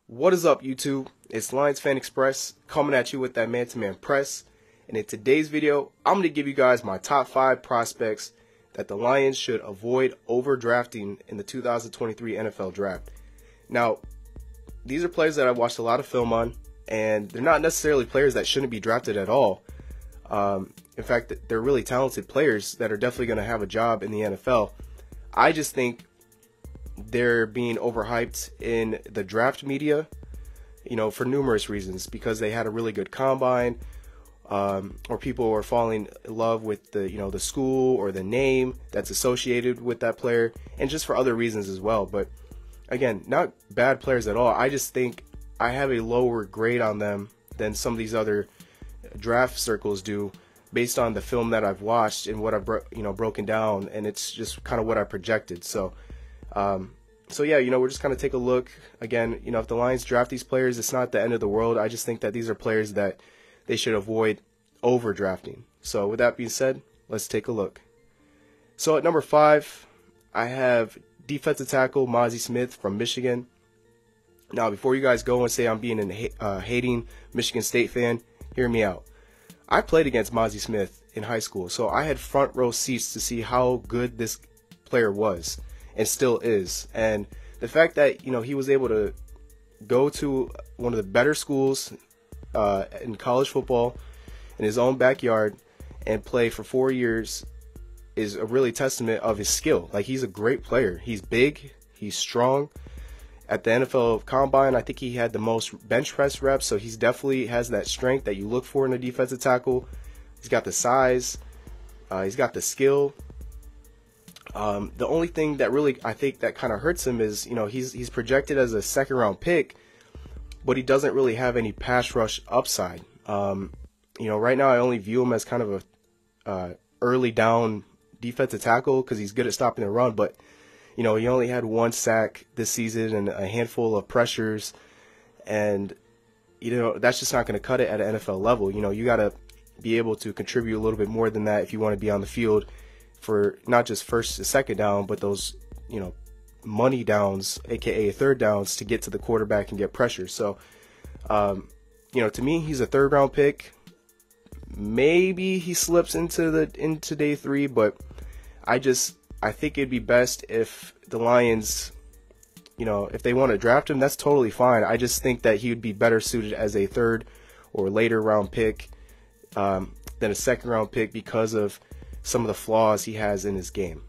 What is up, YouTube? It's Lions Fan Express coming at you with that man-to-man press. And in today's video, I'm going to give you guys my top 5 prospects that the Lions should avoid overdrafting in the 2023 NFL Draft. Now, these are players that I've watched a lot of film on, and they're not necessarily players that shouldn't be drafted at all. In fact, they're really talented players that are definitely going to have a job in the NFL. I just think they're being overhyped in the draft media, for numerous reasons, because they had a really good combine, or people are falling in love with the school or the name that's associated with that player, and just for other reasons as well. But again, not bad players at all. I just think I have a lower grade on them than some of these other draft circles do, based on the film that I've watched and what I've broken down, and it's just kind of what I projected. So yeah, we're just kind of take a look. Again, if the Lions draft these players, it's not the end of the world. I just think that these are players that they should avoid overdrafting. So with that being said, let's take a look. So at number 5, I have defensive tackle MAZI Smith from Michigan. Now, before you guys go and say I'm being a hating Michigan State fan, hear me out. I played against MAZI Smith in high school, so I had front row seats to see how good this player was and still is. And the fact that he was able to go to one of the better schools in college football in his own backyard and play for 4 years is a really testament of his skill. Like, he's a great player. He's big, he's strong. At the NFL Combine, I think he had the most bench press reps, so he's definitely has that strength that you look for in a defensive tackle. He's got the size, he's got the skill. The only thing that really I think that kind of hurts him is, he's projected as a second-round pick, but he doesn't really have any pass rush upside. Right now I only view him as kind of a early down defensive tackle because he's good at stopping the run, but he only had 1 sack this season and a handful of pressures, and that's just not going to cut it at an NFL level. You got to be able to contribute a little bit more than that if you want to be on the field for not just first and second down, but those money downs, aka third downs, to get to the quarterback and get pressure. So to me, he's a 3rd round pick. Maybe he slips into day 3, but I think it'd be best if the Lions, if they want to draft him, that's totally fine. I just think that he would be better suited as a 3rd or later round pick than a 2nd round pick because of some of the flaws he has in his game.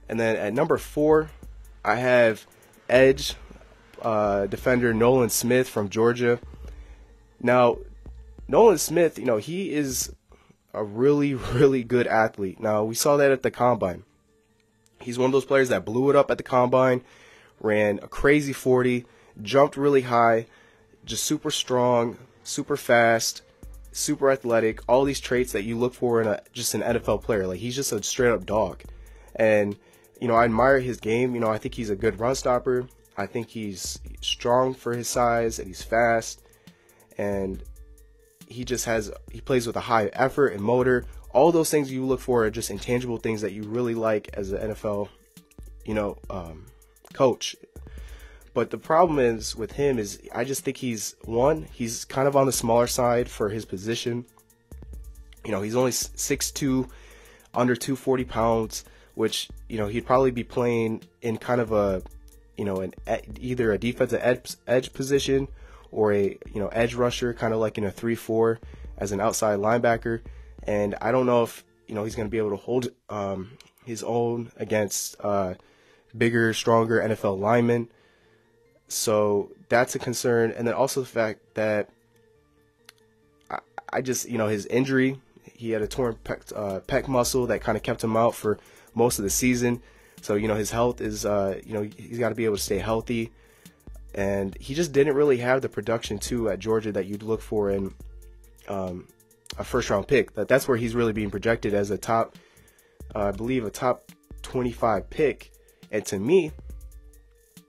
And then at number 4, I have edge defender Nolan Smith from Georgia. Now, Nolan Smith, he is a really, really good athlete. Now, we saw that at the Combine. He's one of those players that blew it up at the Combine, ran a crazy 40, jumped really high, just super strong, super fast, super athletic, all these traits that you look for in just an NFL player. Like, he's just a straight up dog. And, I admire his game. I think he's a good run stopper. I think he's strong for his size, and he's fast. And he plays with a high effort and motor. All those things you look for are just intangible things that you really like as an NFL, coach. But the problem is with him is I just think he's kind of on the smaller side for his position. He's only 6'2", under 240 pounds, which, he'd probably be playing in kind of a, either a defensive edge position or a, edge rusher, kind of like in a 3-4 as an outside linebacker. And I don't know if, he's going to be able to hold his own against bigger, stronger NFL linemen. So that's a concern. And then also the fact that I just, his injury, he had a torn pec muscle that kind of kept him out for most of the season. So, his health is, he's got to be able to stay healthy. And he just didn't really have the production, too, at Georgia that you'd look for in a first-round pick. That's where he's really being projected as a top, I believe, a top 25 pick. And to me,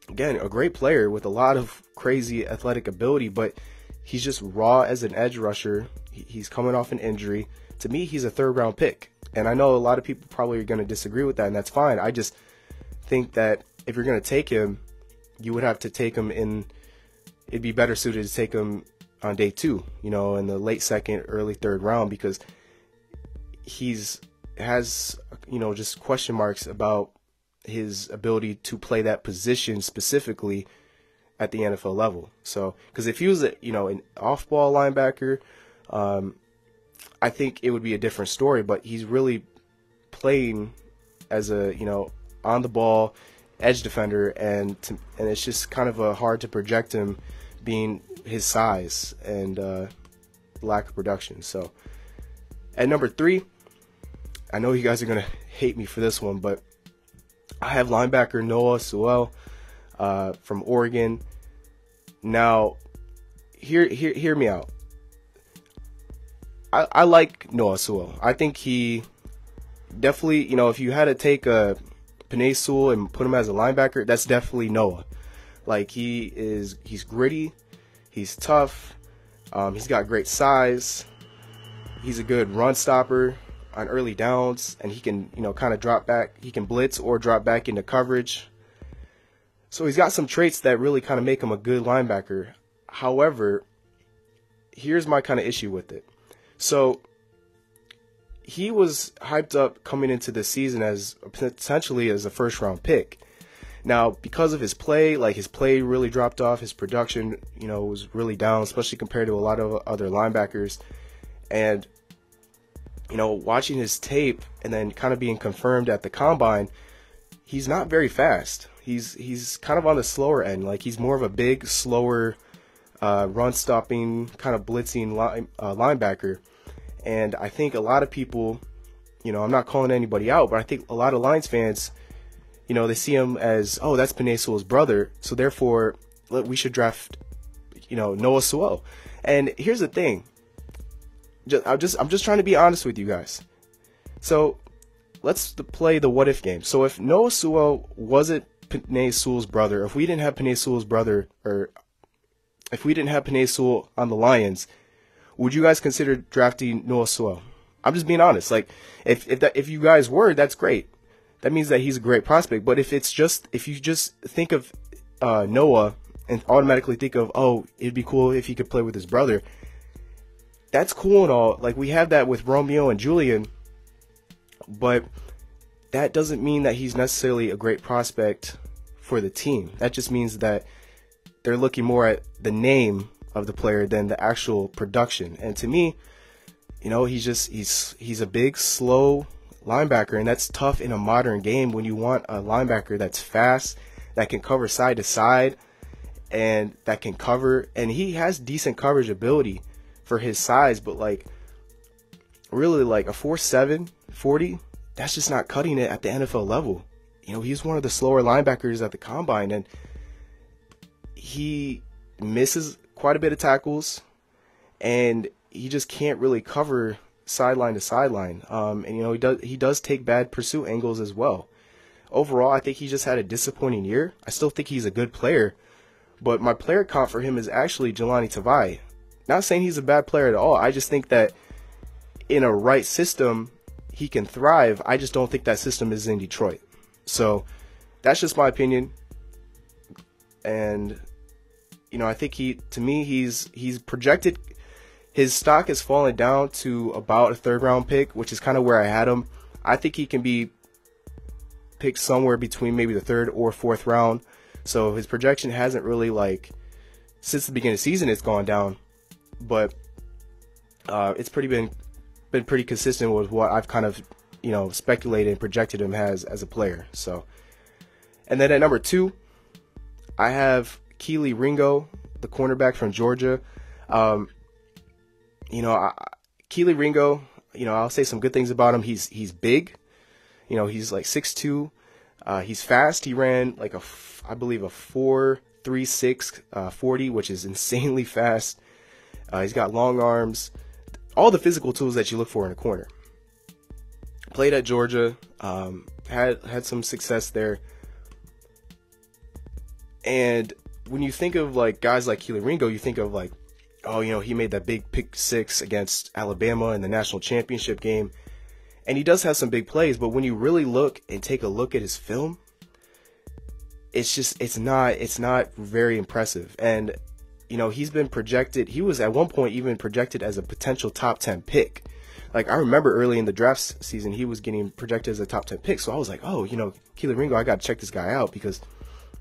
again, a great player with a lot of crazy athletic ability, but he's just raw as an edge rusher. He's coming off an injury. To me, he's a 3rd round pick. And I know a lot of people probably are going to disagree with that, and that's fine. I just think that if you're going to take him, you would have to take him in. It'd be better suited to take him on day 2, you know, in the late second, early third round, because has, you know, just question marks about his ability to play that position specifically at the NFL level. So, because if he was, you know, an off-ball linebacker, I think it would be a different story. But he's really playing as a, you know, on-the-ball edge defender, and it's just kind of hard to project him being his size and lack of production. So, at number 3, I know you guys are gonna hate me for this one, but I have linebacker Noah SEWELL from Oregon. Now, hear me out. I like Noah SEWELL. I think he definitely, you know, if you had to take a Penei Sewell and put him as a linebacker, that's definitely Noah. Like, he's gritty, he's tough, he's got great size, he's a good run stopper on early downs, and he can, you know, kind of drop back. He can blitz or drop back into coverage. So he's got some traits that really kind of make him a good linebacker. However, here's my kind of issue with it. So he was hyped up coming into this season as potentially as a first-round pick. Now, because of his play, like, his play really dropped off. His production, you know, was really down, especially compared to a lot of other linebackers. And, you know, watching his tape and then kind of being confirmed at the combine, he's not very fast. He's kind of on the slower end. Like, he's more of a big, slower, run-stopping, kind of blitzing linebacker. And I think a lot of people, you know, I'm not calling anybody out, but I think a lot of Lions fans, you know, they see him as, oh, that's Penei Sewell's brother, so therefore we should draft, you know, Noah SEWELL. And here's the thing. I'm just trying to be honest with you guys. So let's play the what if game. So if Noah SEWELL wasn't Penei Sewell's brother, if we didn't have Penei Sewell's brother, or if we didn't have Penei Sewell on the Lions, would you guys consider drafting Noah SEWELL? I'm just being honest. Like, if you guys were, that's great. That means that he's a great prospect. But if you just think of Noah and automatically think of, oh, it'd be cool if he could play with his brother, that's cool and all. Like, we have that with Romeo and Julian, but that doesn't mean that he's necessarily a great prospect for the team. That just means that they're looking more at the name of the player than the actual production. And to me, you know, he's a big, slow linebacker, and that's tough in a modern game when you want a linebacker that's fast, that can cover side to side, and that can cover, and he has decent coverage ability for his size, but like, really, like a 4.7 40, that's just not cutting it at the NFL level. You know, he's one of the slower linebackers at the combine, and he misses quite a bit of tackles, and he just can't really cover sideline to sideline. And you know, he does take bad pursuit angles as well. Overall, I think he just had a disappointing year. I still think he's a good player, but my player comp for him is actually Jahlani Tavai. Not saying he's a bad player at all. I just think that in a right system, he can thrive. I just don't think that system is in Detroit. So that's just my opinion. And you know, I think to me, he's projected. His stock has fallen down to about a 3rd round pick, which is kind of where I had him. I think he can be picked somewhere between maybe the 3rd or 4th round. So his projection hasn't really, like, since the beginning of the season, it's gone down. But it's been pretty consistent with what I've kind of, you know, speculated and projected him as a player. So, and then at number 2, I have Kelee Ringo, the cornerback from Georgia. You know, Kelee Ringo, you know, I'll say some good things about him. He's big. You know, he's like 6'2". He's fast. He ran like I believe a 4.36 40, which is insanely fast. He's got long arms, all the physical tools that you look for in a corner. Played at Georgia, had some success there. And when you think of like guys like Kelee Ringo, you think of like, oh, you know, he made that big pick 6 against Alabama in the national championship game. And he does have some big plays, but when you really look and take a look at his film, it's not very impressive. And you know, he's been projected, he was at one point even projected as a potential top 10 pick. Like, I remember early in the draft season, he was getting projected as a top 10 pick. So I was like, oh, you know, Kelee Ringo, I got to check this guy out because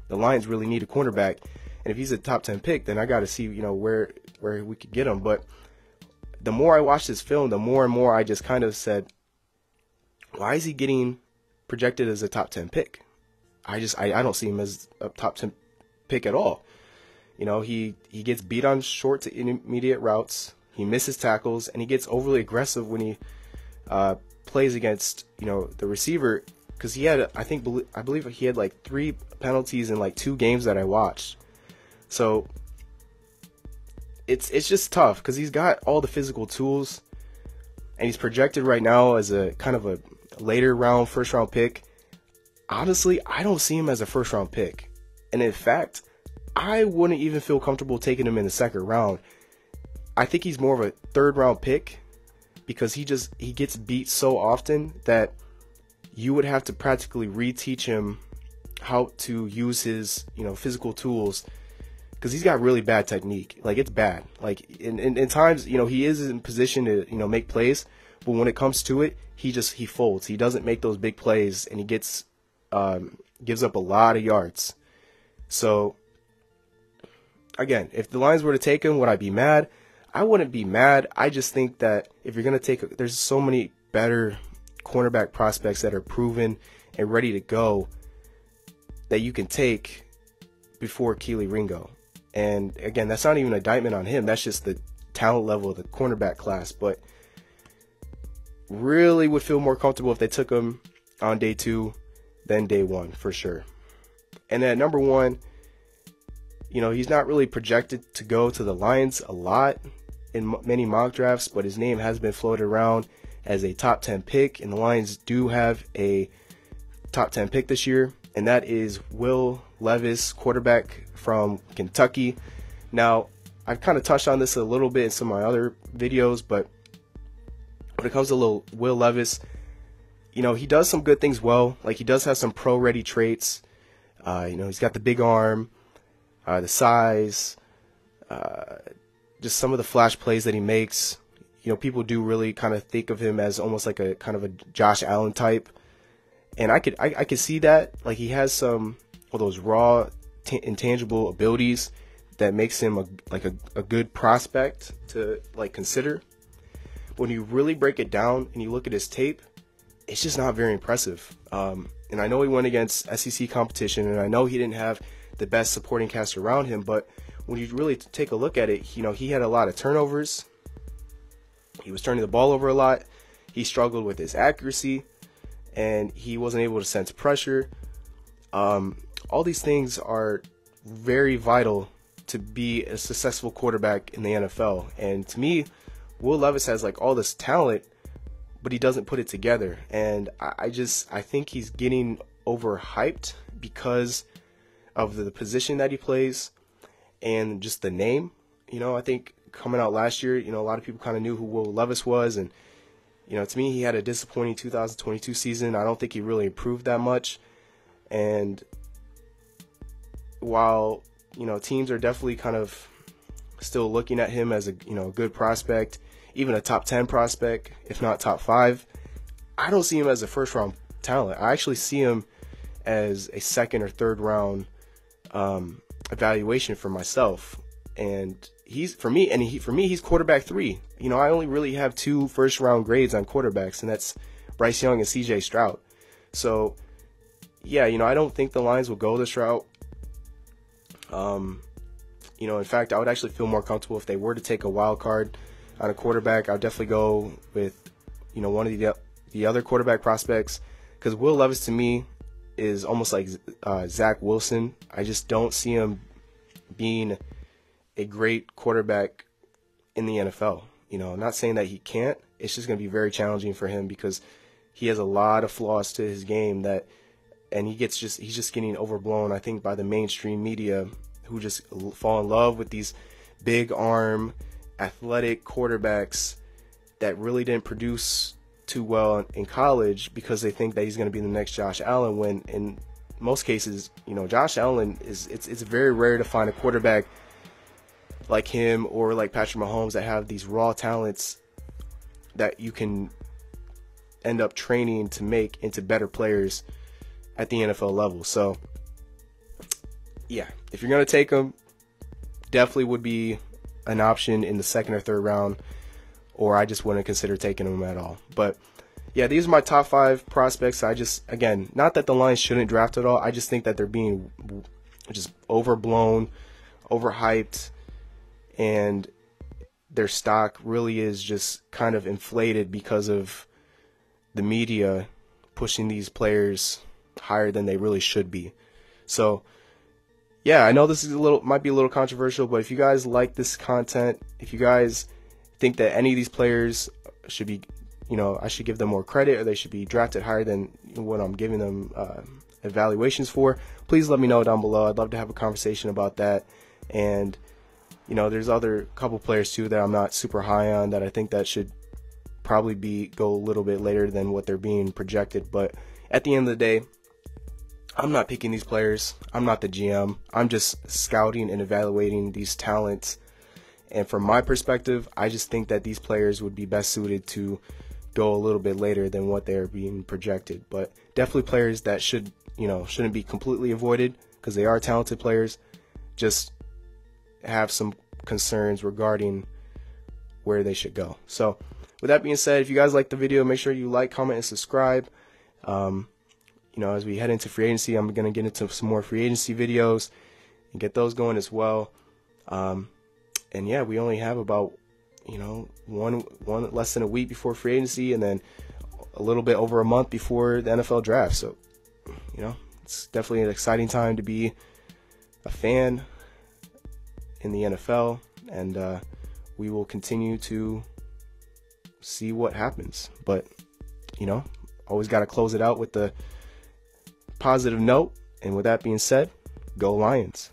the Lions really need a cornerback. And if he's a top 10 pick, then I got to see, you know, where we could get him. But the more I watched this film, the more and more I just kind of said, why is he getting projected as a top 10 pick? I don't see him as a top 10 pick at all. You know, he gets beat on short to intermediate routes. He misses tackles, and he gets overly aggressive when he plays against, you know, the receiver. Because he had, I believe he had like 3 penalties in like 2 games that I watched. So it's just tough because he's got all the physical tools, and he's projected right now as a kind of a later round, first round pick. Honestly, I don't see him as a first round pick, and in fact, I wouldn't even feel comfortable taking him in the second round. I think he's more of a third round pick because he gets beat so often that you would have to practically reteach him how to use his, you know, physical tools, because he's got really bad technique. Like, it's bad. Like, in times, you know, he is in position to, you know, make plays, but when it comes to it, he folds. He doesn't make those big plays, and he gives up a lot of yards. So again, if the Lions were to take him, would I be mad? I wouldn't be mad. I just think that if you're going to take, there's so many better cornerback prospects that are proven and ready to go that you can take before Kelee Ringo. And again, that's not even an indictment on him. That's just the talent level of the cornerback class. But really would feel more comfortable if they took him on day 2 than day 1 for sure. And at number 1, you know, he's not really projected to go to the Lions a lot in many mock drafts, but his name has been floated around as a top 10 pick, and the Lions do have a top 10 pick this year, and that is Will Levis, quarterback from Kentucky. Now, I've kind of touched on this a little bit in some of my other videos, but when it comes to Will Levis, you know, he does some good things well. Like, he does have some pro-ready traits. You know, he's got the big arm, the size, just some of the flash plays that he makes. You know, people do really kind of think of him as almost like a kind of a Josh Allen type, and I could see that. Like, he has some of those raw, intangible abilities that makes him a good prospect to like consider. When you really break it down and you look at his tape, it's just not very impressive. And I know he went against SEC competition, and I know he didn't have the best supporting cast around him, but when you really take a look at it, you know, he had a lot of turnovers. He was turning the ball over a lot. He struggled with his accuracy, and he wasn't able to sense pressure. All these things are very vital to be a successful quarterback in the NFL. And to me, Will Levis has like all this talent, but he doesn't put it together. And I think he's getting overhyped because of the position that he plays and just the name. You know, I think coming out last year, you know, a lot of people kind of knew who Will Levis was, and you know, to me, he had a disappointing 2022 season. I don't think he really improved that much. And while, you know, teams are definitely kind of still looking at him as a, you know, good prospect, even a top 10 prospect, if not top 5, I don't see him as a first round talent. I actually see him as a second or third round evaluation for myself. And he's he's quarterback 3. You know, I only really have 2 first round grades on quarterbacks, and that's Bryce Young and CJ Stroud. So yeah, you know, I don't think the Lions will go this route. You know, in fact, I would actually feel more comfortable if they were to take a wild card on a quarterback. I would definitely go with, you know, one of the other quarterback prospects, because Will Levis to me is almost like Zach Wilson. I just don't see him being a great quarterback in the NFL. You know, I'm not saying that he can't. It's just going to be very challenging for him because he has a lot of flaws to his game and he's just getting overblown, I think, by the mainstream media, who just fall in love with these big arm, athletic quarterbacks that really didn't produce too well in college because they think that he's going to be the next Josh Allen, when in most cases, you know, Josh Allen it's very rare to find a quarterback like him or like Patrick Mahomes that have these raw talents that you can end up training to make into better players at the NFL level. So yeah, if you're going to take them, definitely would be an option in the second or third round, or I just wouldn't consider taking them at all. But yeah, these are my top 5 prospects. I just, again, not that the Lions shouldn't draft at all. I just think that they're being just overblown, overhyped, and their stock really is just kind of inflated because of the media pushing these players higher than they really should be. So yeah, I know this is might be a little controversial, but if you guys like this content, if you guys think that any of these players should be, you know, I should give them more credit, or they should be drafted higher than what I'm giving them evaluations for, please let me know down below. I'd love to have a conversation about that. And you know, there's other couple players too that I'm not super high on that I think that should probably go a little bit later than what they're being projected. But at the end of the day, I'm not picking these players. I'm not the GM. I'm just scouting and evaluating these talents. And from my perspective, I just think that these players would be best suited to go a little bit later than what they're being projected. But definitely players that shouldn't be completely avoided, because they are talented players. Just have some concerns regarding where they should go. So with that being said, if you guys like the video, make sure you like, comment, and subscribe. You know, as we head into free agency, I'm going to get into some more free agency videos and get those going as well. And yeah, we only have about, you know, one less than a week before free agency, and then a little bit over a month before the NFL draft. So, you know, it's definitely an exciting time to be a fan in the NFL, and we will continue to see what happens. But, you know, always got to close it out with the positive note. And with that being said, go Lions.